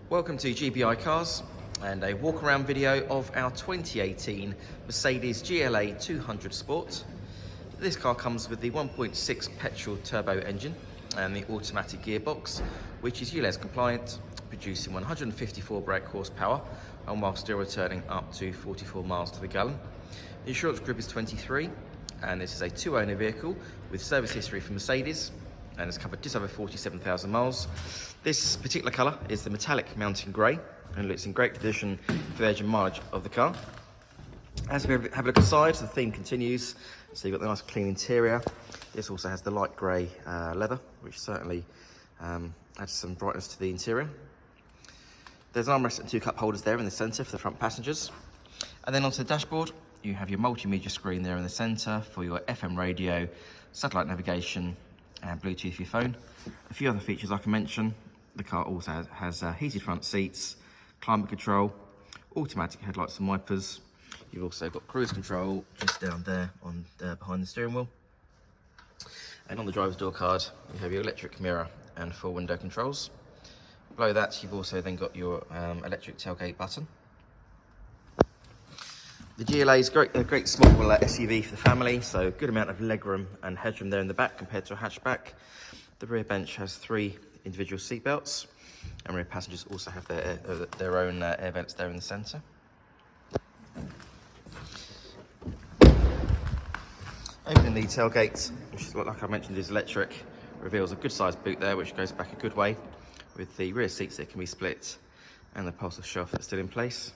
Welcome to GBI Cars and a walk around video of our 2018 Mercedes GLA200 Sport. This car comes with the 1.6 petrol turbo engine and the automatic gearbox, which is ULEZ compliant, producing 154 brake horsepower and while still returning up to 44 miles to the gallon. The insurance group is 23 and this is a two-owner vehicle with service history from Mercedes and it's covered just over 47,000 miles. This particular colour is the metallic mountain grey and looks in great condition for the age and mileage of the car. As we have a look inside, the theme continues. So you've got the nice clean interior. This also has the light grey leather, which certainly adds some brightness to the interior. There's an armrest and two cup holders there in the centre for the front passengers. And then onto the dashboard, you have your multimedia screen there in the centre for your FM radio, satellite navigation, and Bluetooth for your phone. A few other features I can mention. The car also has heated front seats, climate control, automatic headlights and wipers. You've also got cruise control just down there on behind the steering wheel. And on the driver's door card, you have your electric mirror and full window controls. Below that, you've also then got your electric tailgate button. The GLA is a great small SUV for the family, so a good amount of legroom and headroom there in the back compared to a hatchback. The rear bench has 3 individual seat belts, and rear passengers also have their own air vents there in the centre. Opening the tailgate, which is, like I mentioned, is electric, reveals a good sized boot there, which goes back a good way, with the rear seats that can be split and the upholstered shelf that's still in place.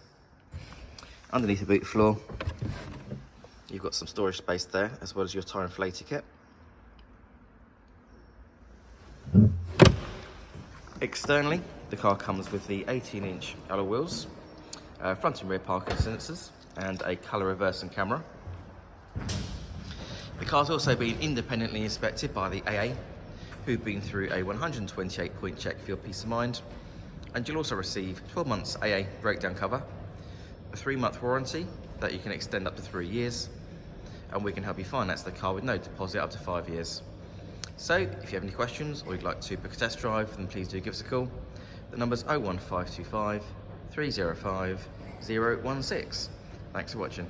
Underneath the boot floor, you've got some storage space there, as well as your tyre inflator kit. Externally, the car comes with the 18-inch alloy wheels, front and rear parking sensors, and a colour reversing camera. The car's also been independently inspected by the AA, who've been through a 128-point check for your peace of mind, and you'll also receive 12 months AA breakdown cover, a 3-month warranty that you can extend up to 3 years, and we can help you finance the car with no deposit up to 5 years. So if you have any questions or you'd like to book a test drive, then please do give us a call. The number's 01525 305 016. Thanks for watching.